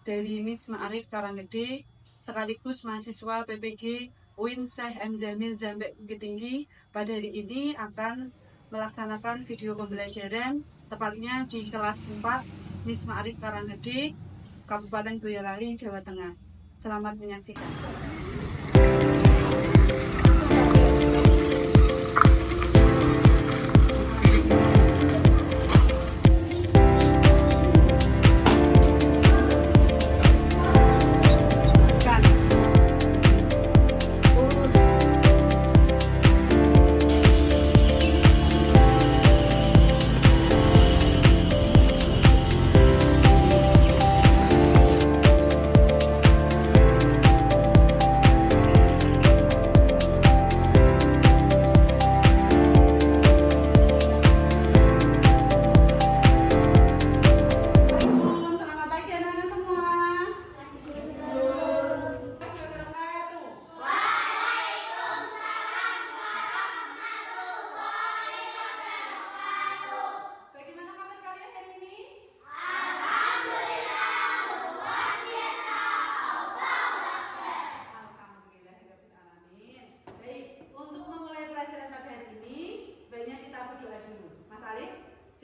dari Miss Ma'arif Karanggede sekaligus mahasiswa PPG UIN Syekh M. Jamil Jambek Bukit Tinggi. Pada hari ini akan melaksanakan video pembelajaran tepatnya di kelas 4 Miss Ma'arif Karanggede, Kabupaten Boyolali, Jawa Tengah. Selamat menyaksikan.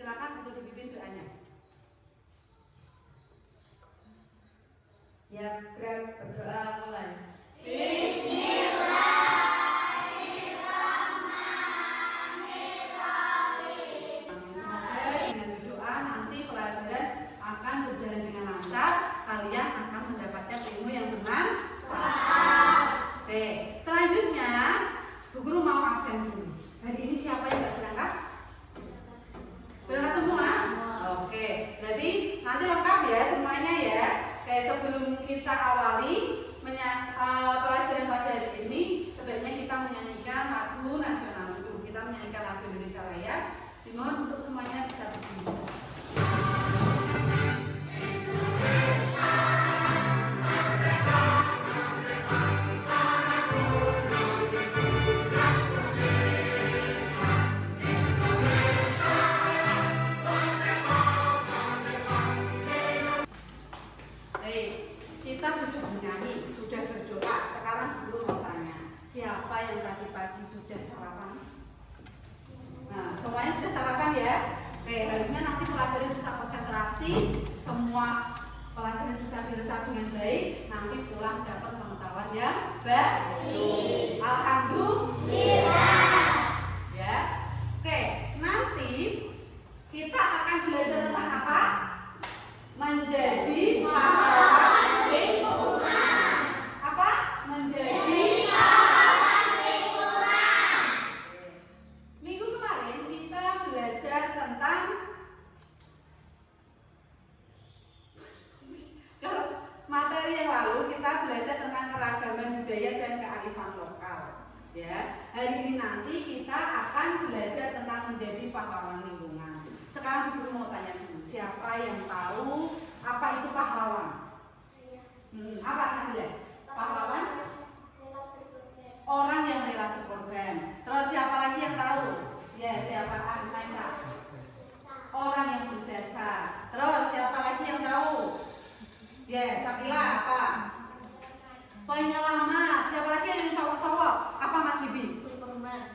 Silakan untuk dipimpin doanya. Siap, gerak, berdoa, mulai. Semoga dengan berdoa nanti pelajaran akan berjalan dengan lancar, kalian akan mendapatkan ilmu yang bermanfaat. Oke, selanjutnya Bu Guru mau absen dulu. Hari ini siapa yang nggak berangkat? Berangkat semua? Oke, berarti nanti lengkap ya semuanya ya. Kayak sebelum kita awali pelajaran pada hari ini, sebenarnya kita menyanyikan lagu nasional dulu. Kita menyanyikan lagu Indonesia Raya. Dimohon untuk semuanya bisa berdiri. Kita sudah menyanyi, sudah berdoa. Sekarang dulu mau tanya, siapa yang tadi pagi sudah sarapan? Nah, semuanya sudah sarapan ya? Oke, harusnya nanti pelajaran bisa konsentrasi, semua pelajaran bisa diresap dengan baik. Nanti pulang dapat pengetahuan yang baik. Alhamdulillah. Ya, oke. Nanti kita akan belajar tentang apa? Menjadi pahlawan lingkungan. Apa? Menjadi pahlawan lingkungan. Minggu kemarin kita belajar tentang materi yang lalu kita belajar tentang keragaman budaya dan kearifan lokal. Ya, hari ini nanti kita akan belajar tentang menjadi pahlawan lingkungan. Sekarang Ibu mau tanya dulu, siapa yang tahu apa itu pahlawan? Apa saja? Pahlawan? Orang yang rela berkorban. Terus siapa lagi yang tahu? Ya, siapa? Maisa. Orang yang berjasa. Terus siapa lagi yang tahu? Ya, Sakila apa? Penyelamat. Siapa lagi yang ini sowok-sowok? Apa Mas Bibi?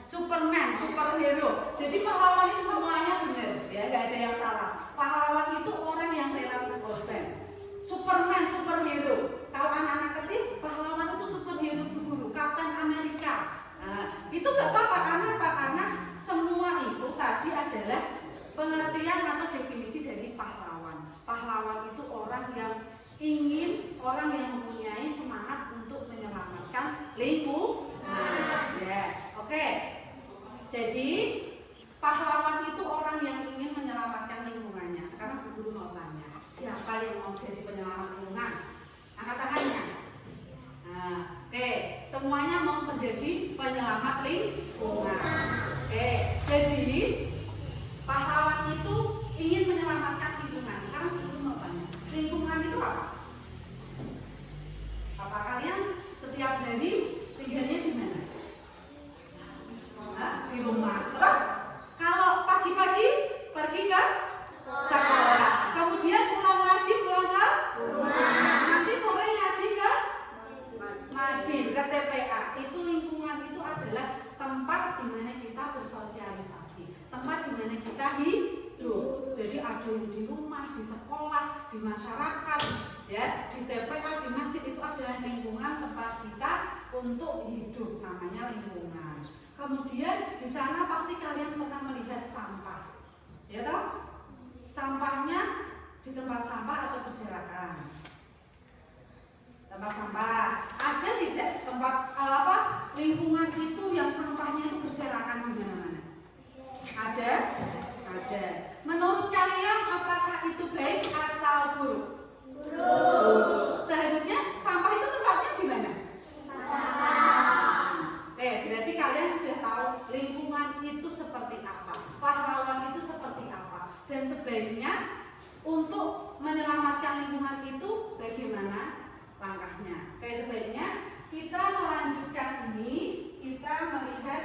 Superman, superhero. Jadi pahlawan itu semuanya benar, ya, nggak ada yang salah. Pahlawan itu orang yang rela berkorban. Superman, superhero. Kalau anak-anak kecil, pahlawan itu superhero dulu, Kapten Amerika. Nah, itu nggak apa-apa karena semua itu tadi adalah pengertian atau definisi dari pahlawan. Pahlawan itu orang yang mempunyai semangat untuk menyelamatkan lingkungan. Ya, oke. Jadi pahlawan itu orang yang ingin menyelamatkan lingkungannya. Sekarang Bu Guru mau tanya, siapa yang mau jadi penyelamat lingkungan? Angkat tangannya. Nah, oke. Semuanya mau menjadi penyelamat lingkungan. Oke. Jadi pahlawan itu ingin menyelamatkan lingkungan. Sekarang Bu Guru mau tanya, lingkungan itu apa? Apa kalian setiap hari tinggalnya di mana? Di rumah. Terus kalau pagi-pagi pergi ke sekolah, kemudian pulang lagi ke rumah. di masyarakat, ya, di TPA, di masjid itu adalah lingkungan tempat kita untuk hidup, namanya lingkungan. Kemudian di sana pasti kalian pernah melihat sampah, ya toh? Sampahnya di tempat sampah atau berserakan. Tempat sampah ada tidak tempat lingkungan itu yang sampahnya itu berserakan di mana-mana? Ada. Menurut kalian apakah itu baik atau buruk? Buruk. Seharusnya sampah itu tempatnya di mana? Berarti kalian sudah tahu lingkungan itu seperti apa, pahlawan itu seperti apa, dan sebaiknya untuk menyelamatkan lingkungan itu bagaimana langkahnya. Sebaiknya kita melanjutkan ini, kita melihat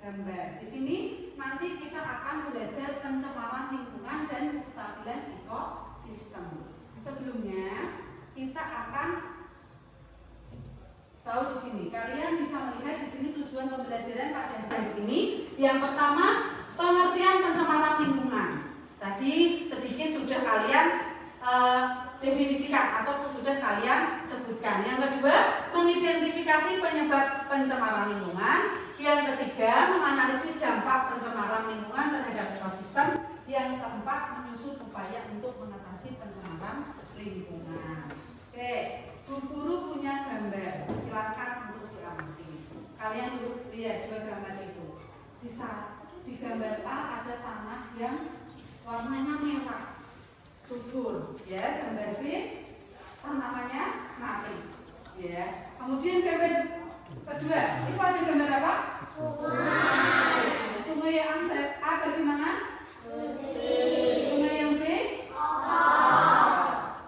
gambar. Di sini nanti kita akan belajar pencemaran lingkungan dan kestabilan ekosistem. Sebelumnya kita akan tahu di sini. Kalian bisa melihat di sini tujuan pembelajaran pada hari ini. Yang pertama, pengertian pencemaran lingkungan. Tadi sedikit sudah kalian definisikan atau sudah kalian sebutkan. Yang kedua, mengidentifikasi penyebab pencemaran lingkungan. Yang ketiga, menganalisis dampak pencemaran lingkungan terhadap ekosistem. Yang keempat, menyusun upaya untuk mengatasi pencemaran lingkungan. Oke, Bu Guru punya gambar. Silakan untuk diamati. Kalian lihat dua gambar itu. Di gambar A ada tanah yang warnanya merah, subur, ya. Gambar B tanamannya mati, ya. Kemudian gambar kedua itu ada gambar apa? Sungai. Sungai yang A bagaimana? Sungai yang B?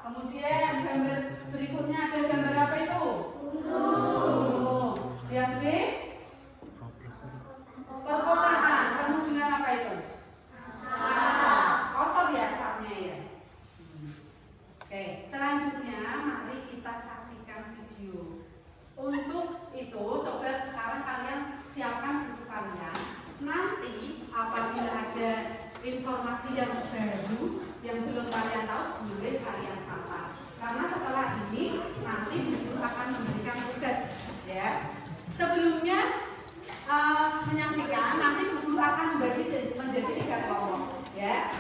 Kemudian gambar berikutnya ada gambar apa itu? Gunung. Yang B? Perkotaan. Penuh dengan apa itu? Kotor ya asapnya ya. Oke, selanjutnya mari kita saksikan video. Untuk itu, sobat, sekarang kalian siapkan buku kalian. Nanti apabila ada informasi yang baru yang belum kalian tahu, boleh kalian catat. Karena setelah ini nanti guru akan memberikan tugas, ya. Sebelumnya menyaksikan, nanti guru akan membagi menjadi 3 kelompok, ya.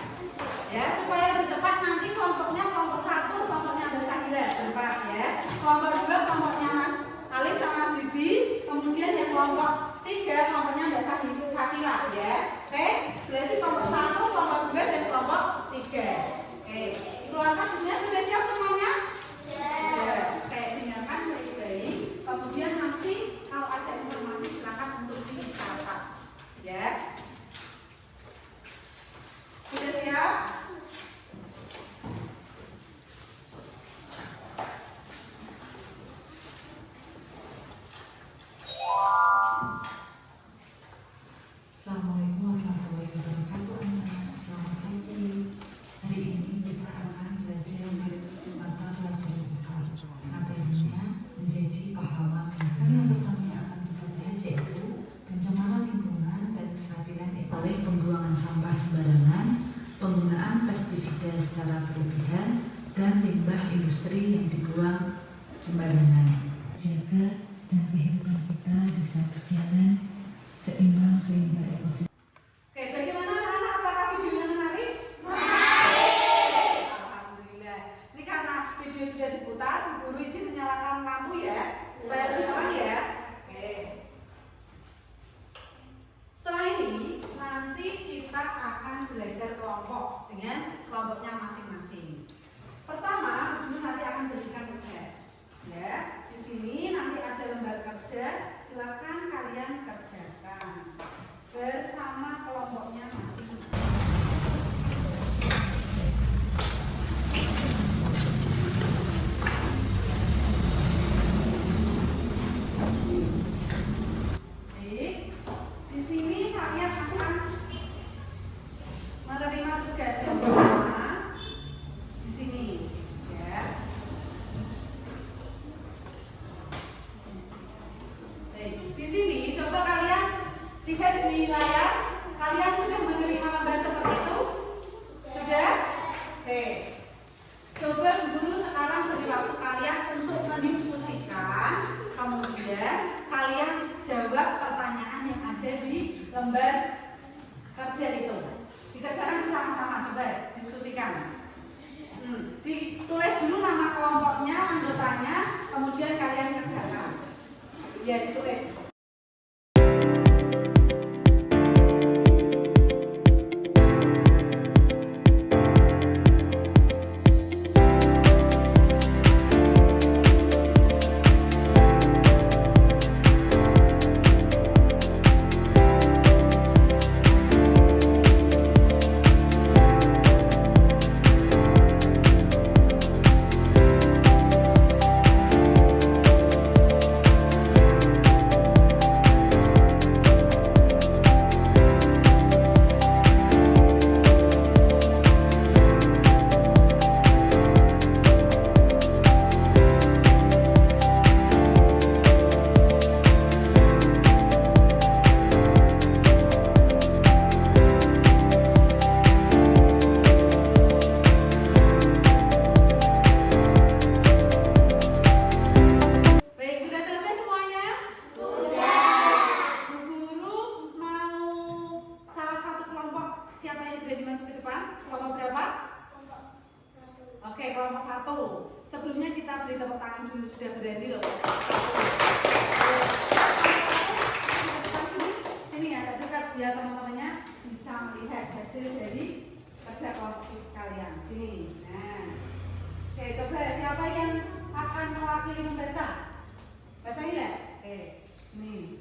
Ya, supaya lebih cepat nanti kelompoknya kelompok 1, kelompoknya Mbak Sakila, berempat, ya. Kelompok 2 kelompoknya Mas Alif sama Mas Bibi, kemudian yang kelompok 3 kelompoknya Mbak Sakila, ya. Oke, berarti kelompok 1, kelompok 2 dan kelompok 3. Oke, keluarga dunia sudah siap semuanya? Ya. Oke, dengarkan baik-baik. Kemudian nanti kalau ada informasi silakan untuk dicatat, ya. Sudah siap? Assalamualaikum warahmatullahi wabarakatuh. Anak-anak, selamat pagi. Hari ini kita akan belajar mata pelajaran IPA. Materinya menjadi pahlawan. Hal yang pertama yang akan kita bahas yaitu pencemaran lingkungan dan kestabilan oleh pembuangan sampah sembarangan, penggunaan pestisida secara berlebihan, dan limbah industri yang dibuang sembarangan. Jaga dan kehidupan kita bisa berjalan seimbang sehingga ekosistem. Oke, bagaimana anak-anak? Apakah videonya menarik? Menarik. Alhamdulillah. Ini karena video sudah diputar, guru izin menyalakan lampu ya, supaya lebih terang ya. Oke. Setelah ini nanti kita akan belajar kelompok dengan kelompoknya masing-masing. Pertama, guru nanti akan berikan tugas. Ya, di sini nanti ada lembar kerja. Silakan kalian kerjakan bersama kelompoknya masing-masing. Baik, di sini kalian akan menerima tugas yang pertama di sini, ya. Di sini coba kalian lihat di layar, kalian sudah menerima lembar seperti itu? Sudah? Oke. Coba kemudian kalian kerjakan. Ya, ditulis. Oke, kelompok 1. Sebelumnya kita beri tepuk tangan dulu, sudah berani loh. Sini ya, dekat ya teman-temannya bisa melihat hasil dari kerja kelompok kalian. Sini. Nah. Oke, coba siapa yang akan mewakili membaca? Bacain ya? Oke. Nih.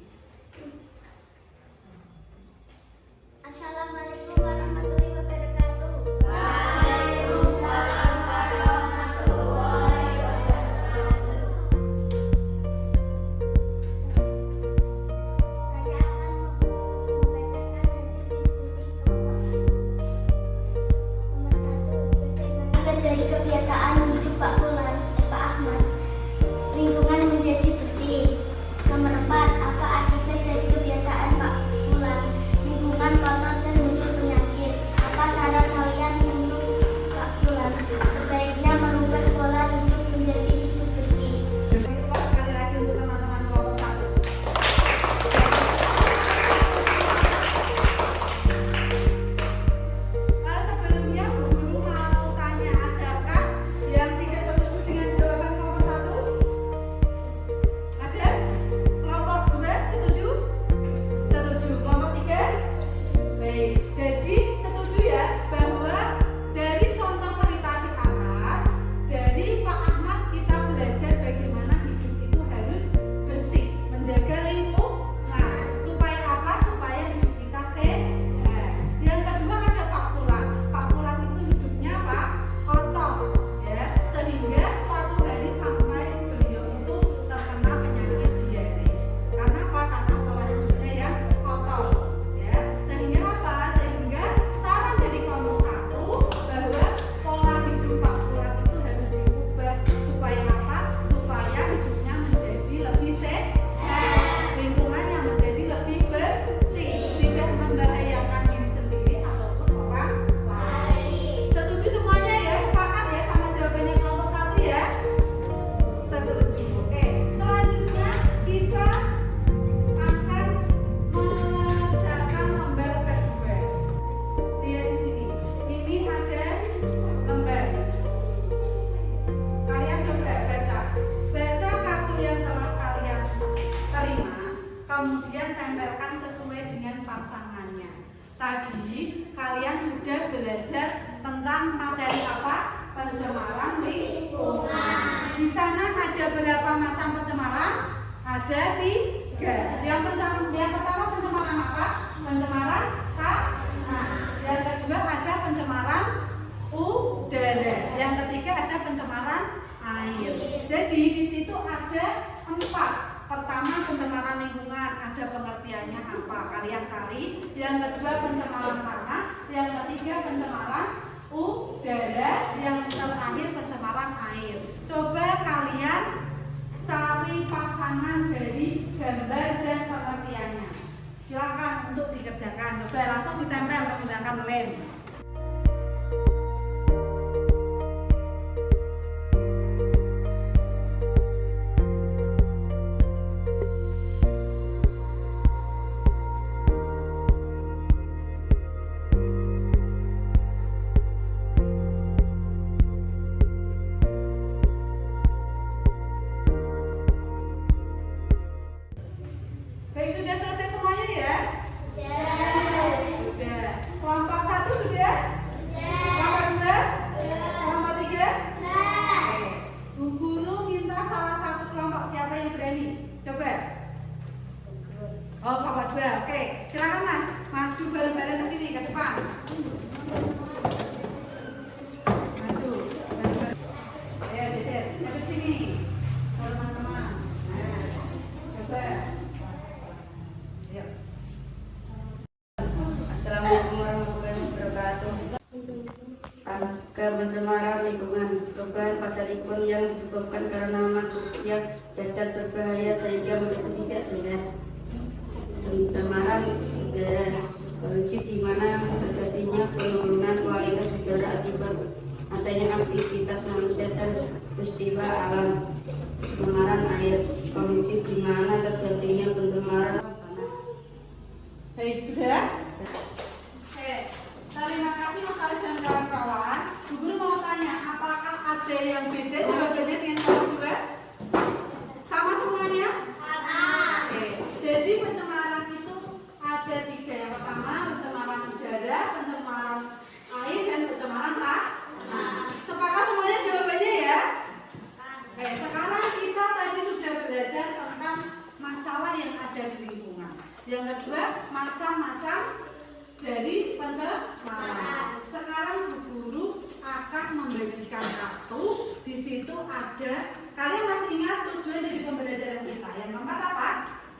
Assalamualaikum warahmatullahi wabarakatuh. Dari kebiasaan hidup Pak Fulan, Pak Ahmad, lingkungan menjadi bersih. Nomor 4, apa akibat dari kebiasaan Pak Fulan, lingkungan kotor dan muncul penyakit? Apa saran kalian untuk Pak Fulan? Sebaiknya merubah pola hidup menjadi hidup bersih. Sekali lagi untuk teman-teman kelompok 1. Sebelumnya Bu Guru mau tanya, adakah yang tidak setuju dengan jawaban kelompok 1? Ada? Kelompok 2 setuju? Setuju. Kelompok 3? Baik. Jadi setuju ya bahwa dari contoh cerita di atas, dari Pak Ahmad kita belajar bagaimana hidup itu harus bersih, menjaga lingkungan. Supaya apa? Supaya hidup kita sehat. Yang kedua ada Pak Fulan. Pak Fulan itu hidupnya Pak kotor, ya, sehingga suatu hari sampai beliau itu terkena penyakit diare. Karena apa? Karena pola hidupnya yang kotor, ya. Sehingga apa? Sehingga saran dari kelompok 1 bahwa pola hidup Pak Fulan itu harus diubah supaya apa? Supaya hidupnya menjadi lebih sehat, lingkungannya menjadi lebih bersih, tidak membahayakan diri sendiri ataupun orang lain. Setuju semuanya ya? Sepakat ya sama jawabannya kelompok 1 ya? Setuju. Oke, selanjutnya kita akan mengerjakan lembar kedua. Lihat di sini. Ini ada lembar. Kalian coba baca. Baca kartu yang telah kalian terima, kemudian tempelkan sesuai dengan pasangannya. Tadi kalian sudah belajar tentang materi apa? Pencemaran lingkungan. Di sana ada berapa macam pencemaran? Ada 3. Yang pertama pencemaran apa? Pencemaran tanah. Yang kedua ada pencemaran udara. Yang ketiga ada pencemaran air. Jadi di situ ada 4. Pertama pencemaran lingkungan, ada pengertiannya apa? Kalian cari. Yang kedua pencemaran tanah. Yang ketiga pencemaran udara. Yang terakhir pencemaran air. Coba kalian cari pasangan dari gambar dan pengertiannya. Silakan untuk dikerjakan. Coba langsung ditempel menggunakan lem. Baik, sudah selesai semuanya ya? Sudah. Kelompok 1 sudah? Kelompok 2? Kelompok 3? Oke. Bu Guru minta salah satu kelompok, siapa yang berani? Coba. Oh, kelompok 2. Oke, silakan Mas. Maju bareng-bareng ke sini, ke depan. Maju. Bareng-bareng. Ayo, Jejer. Ke sini. Teman-teman. Nah, coba. Yuk. Assalamualaikum warahmatullahi wabarakatuh. Angka pencemaran lingkungan, perubahan pada lingkungan yang disebabkan karena masuknya zat berbahaya sehingga meliputi tidak sehat. Pencemaran udara, polusi di mana terjadinya penurunan kualitas udara akibat adanya aktivitas manusia dan peristiwa alam. Pencemaran air, polusi di mana terjadinya pencemaran tanah. Baik, sudah? Oke, terima kasih Mas Alis dan kawan-kawan. Bu Guru mau tanya, apakah ada yang beda jawabannya dengan kelompok 2? Sama semuanya? Sama. Oke, jadi pencemaran itu ada 3. Yang pertama, pencemaran udara, pencemaran air, dan pencemaran tanah. Sepakat semuanya jawabannya ya? Oke, sekarang kita tadi sudah belajar tentang masalah yang ada di lingkungan. Yang kedua, macam-macam dari pencemaran. Sekarang Bu Guru akan membagikan kartu. Di situ ada, kalian masih ingat tujuan dari pembelajaran kita? Yang keempat apa?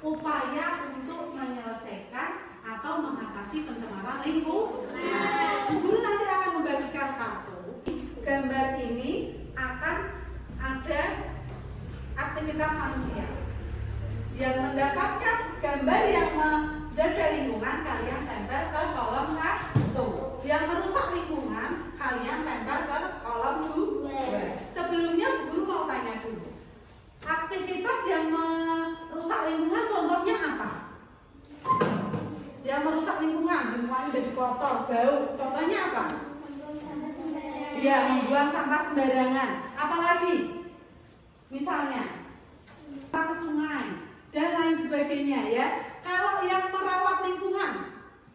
Upaya untuk menyelesaikan atau mengatasi pencemaran lingkungan. Bu Guru nanti akan membagikan kartu. Gambar ini akan ada aktivitas manusia. Yang mendapatkan gambar yang menjaga lingkungan, kalian tempel ke kolom 1. Yang merusak lingkungan, kalian tempel ke kolom 2. Sebelumnya Bu Guru mau tanya dulu, aktivitas yang merusak lingkungan contohnya apa? Yang merusak lingkungan jadi kotor, bau, contohnya apa? Ya, membuang sampah sembarangan. Apalagi? Misalnya ke sungai dan lain sebagainya ya. Kalau yang merawat lingkungan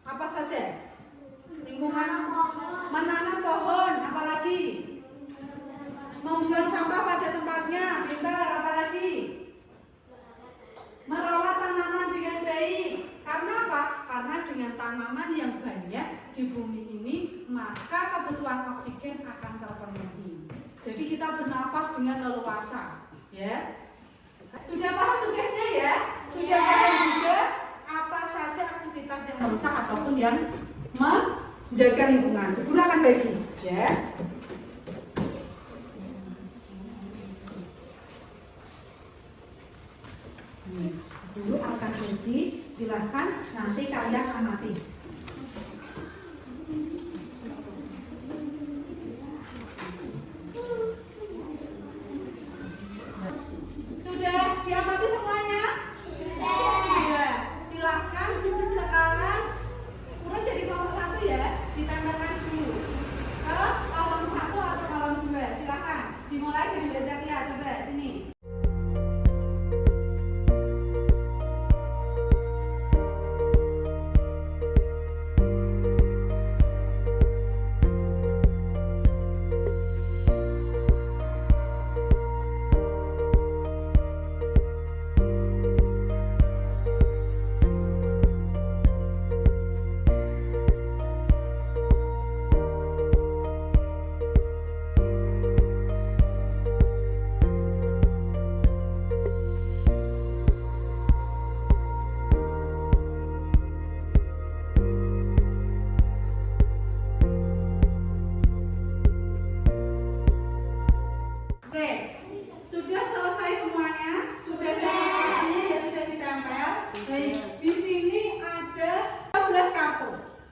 apa saja? Lingkungan, menanam pohon, apalagi? Membuang sampah pada tempatnya, pintar, apalagi? Merawat tanaman dengan baik. Karena apa? Karena dengan tanaman yang banyak di bumi ini, maka kebutuhan oksigen akan terpenuhi. Jadi kita bernafas dengan leluasa, ya. Sudah paham tugasnya ya? Sudah paham juga apa saja aktivitas yang merusak ataupun yang menjaga lingkungan. Guru akan bagi, ya. Guru akan bagi, silahkan nanti kalian amati. Sudah diamati semuanya? Sudah. Silahkan sekarang kurang jadi kelompok 1 ya, ditambahkan dulu ke kolom 1 atau kolom 2. Silahkan dimulai dengan belajar ya. Coba sini.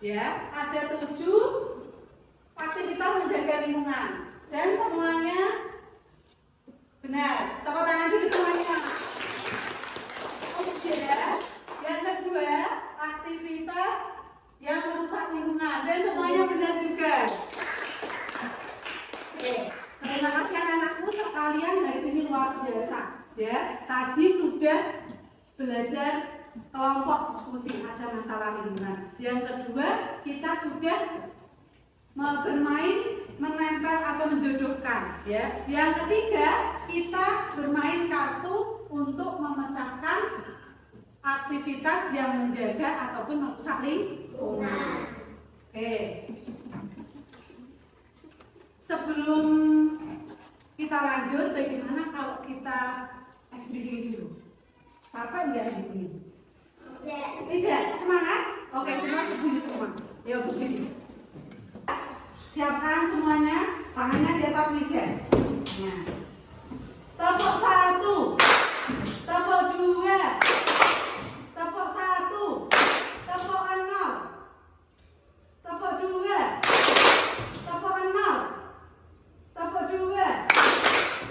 Ya, ada 7 aktivitas menjaga lingkungan dan semuanya benar. Tepuk tangan dulu semuanya. Ya. Yang kedua, aktivitas yang merusak lingkungan dan semuanya benar juga. Oke, terima kasih anak-anakku sekalian, hari ini luar biasa. Ya, tadi sudah belajar kelompok diskusi, ada masalah lingkungan. Yang kedua, kita sudah bermain menempel atau menjodohkan, ya. Yang ketiga, kita bermain kartu untuk memecahkan aktivitas yang menjaga ataupun merusak lingkungan. Oke. Sebelum kita lanjut, bagaimana kalau kita SBG dulu? Apa enggak ini? Tidak. Semangat? Oke, semua berdiri semua. Ya, berdiri. Siapkan semuanya, tangannya di atas meja. Nah. Tepuk 1, tepuk 2, tepuk 1, tepuk 0, tepuk 2, tepuk 0, tepuk 2,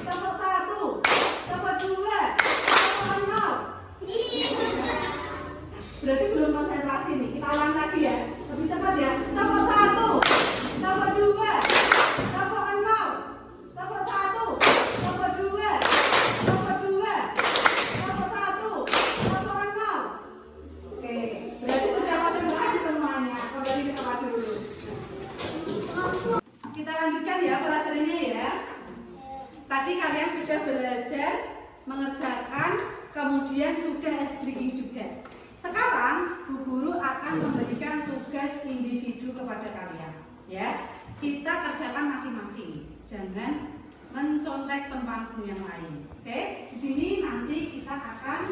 tepuk 1, tepuk 2, tepuk 0. Berarti belum konsentrasi nih. Kita ulang lagi ya. Lebih cepat ya. Tepuk 1, tepuk 2, tepuk 0, tepuk 1, tepuk 2, tepuk 2, tepuk 1, tepuk 0. Oke, berarti sudah konsentrasi semuanya. Kembali ke tempat dulu. Kita lanjutkan ya pelajarannya ya. Tadi kalian sudah belajar mengerjakan, kemudian sudah S-breaking juga. Sekarang Bu Guru akan memberikan tugas individu kepada kalian, ya. Kita kerjakan masing-masing, jangan mencontek teman yang lain. Oke, di sini nanti kita akan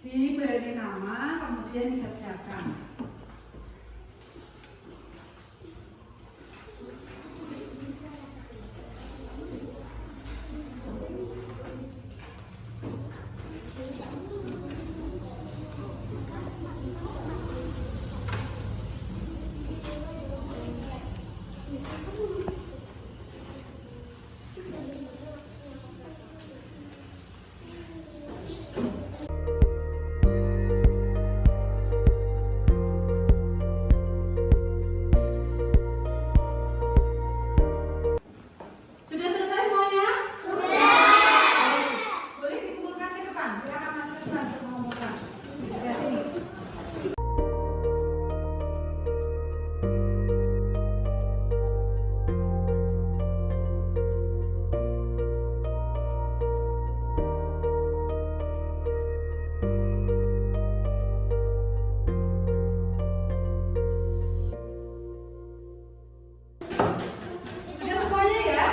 diberi nama, kemudian dikerjakan. Sudah selesai semuanya? Sudah. Boleh dikumpulkan ke depan. Silakan masuk ke depan untuk mengumpulkan. Sebelah sini. Sudah semuanya ya?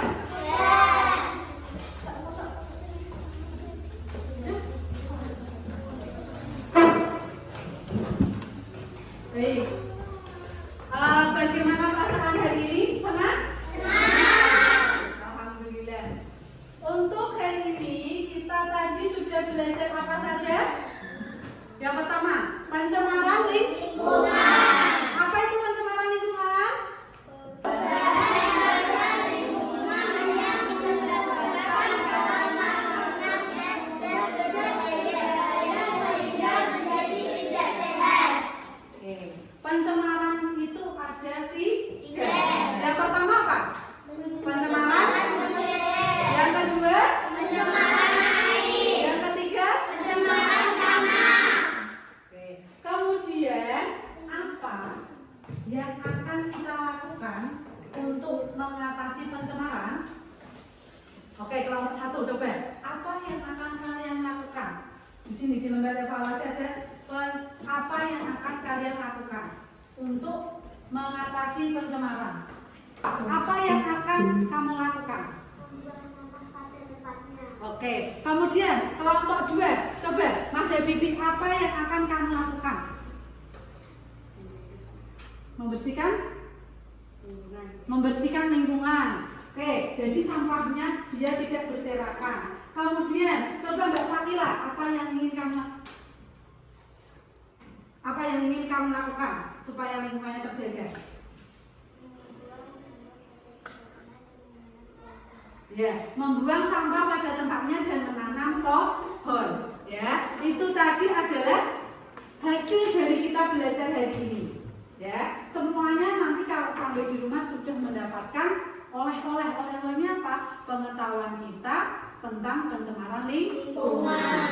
Baik. Bagaimana perasaan hari ini? Senang? Senang. Alhamdulillah. Untuk hari ini kita tadi sudah belajar apa saja? Yang pertama, pencemaran lingkungan. Apa itu pencemaran lingkungan? Oke. Pencemaran itu ada tiga. Yang pertama apa? Pencemaran. Yang kedua? Pencemaran air. Yang ketiga? Pencemaran tanah. Oke. Kemudian apa yang akan kita lakukan untuk mengatasi pencemaran? Oke, kelompok 1 coba. Apa yang akan kalian lakukan? Di sini di lembar evaluasi ada apa yang akan kalian lakukan untuk mengatasi pencemaran. Apa yang akan kamu lakukan? Membuang sampah pada tempatnya. Oke, kemudian kelompok 2, coba Mas Bibi, apa yang akan kamu lakukan? Membersihkan lingkungan. Oke, jadi sampahnya dia tidak berserakan. Kemudian, coba Mbak Sakila, apa yang ingin kamu lakukan supaya lingkungannya terjaga? Ya, membuang sampah pada tempatnya dan menanam pohon. Ya, itu tadi adalah hasil dari kita belajar hari ini. Ya, semuanya nanti kalau sampai di rumah sudah mendapatkan oleh-olehnya apa? Pengetahuan kita tentang pencemaran lingkungan.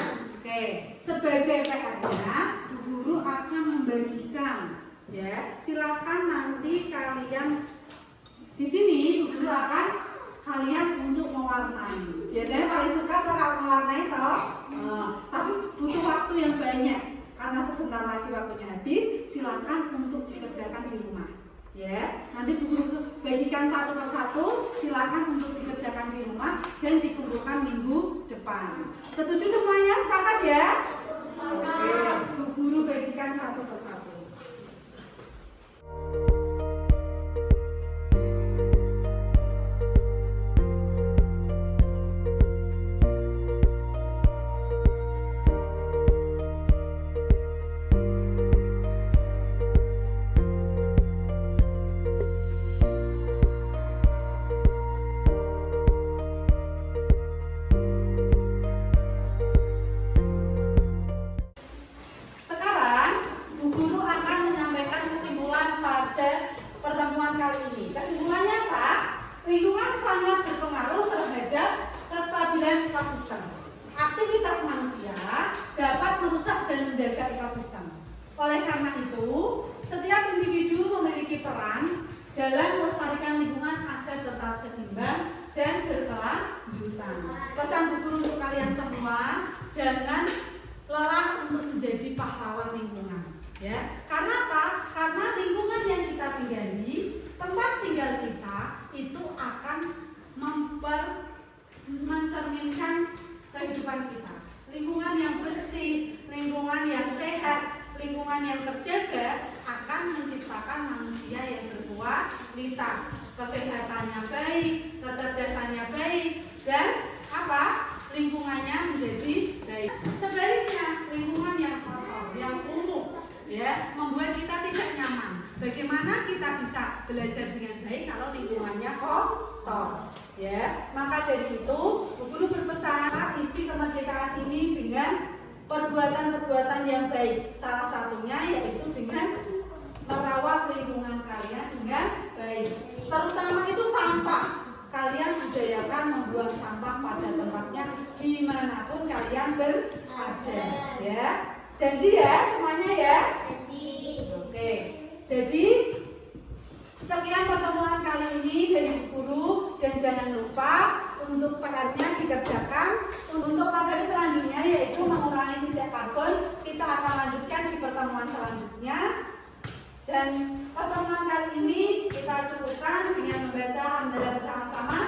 Oke, sebagai PR-nya, Bu Guru akan membagikan, ya. Silakan nanti kalian di sini Bu Guru akan kalian untuk mewarnai. Biasanya paling suka tuh kalau mewarnai toh. Tapi butuh waktu yang banyak karena sebentar lagi waktunya habis. Silakan untuk dikerjakan di rumah. Ya, nanti Bu Guru bagikan satu persatu. Silakan untuk dikerjakan di rumah dan dikumpulkan minggu depan. Setuju semuanya? Sepakat ya? Oke, Bu Guru bagikan satu persatu. Sekarang Bu Guru akan menyampaikan kesimpulan pada pertemuan kali ini. Kesimpulannya apa? Lingkungan sangat berpengaruh terhadap kestabilan ekosistem. Aktivitas manusia dapat merusak dan menjaga ekosistem. Oleh karena itu, setiap individu memiliki peran dalam melestarikan lingkungan agar tetap seimbang dan berkelanjutan. Pesan Bu Guru untuk kalian semua, jangan lelah untuk menjadi pahlawan lingkungan, ya. Karena apa? Karena lingkungan yang kita tinggali, tempat tinggal kita itu akan mencerminkan kehidupan kita. Lingkungan yang bersih, lingkungan yang sehat, lingkungan yang terjaga akan menciptakan manusia yang berkualitas, kesehatannya baik, kecerdasannya baik, dan apa? Lingkungannya menjadi baik. Sebaliknya, lingkungan yang kotor, yang kumuh, ya, membuat kita tidak nyaman. Bagaimana kita bisa belajar dengan baik kalau lingkungannya kotor, ya? Maka dari itu, Bu Guru berpesan isi kemerdekaan ini dengan perbuatan-perbuatan yang baik. Salah satunya yaitu dengan merawat lingkungan kalian dengan baik. Terutama itu sampah. Kalian budayakan membuang sampah pada tempatnya dimanapun kalian berada, ya. Janji ya semuanya ya. Jadi, Oke. Jadi sekian pertemuan kali ini dari Bu Guru, dan jangan lupa untuk PR-nya dikerjakan. Untuk materi selanjutnya yaitu mengurangi jejak karbon, kita akan lanjutkan di pertemuan selanjutnya. Dan pertemuan kali ini kita cukupkan dengan membaca hamdalah bersama-sama.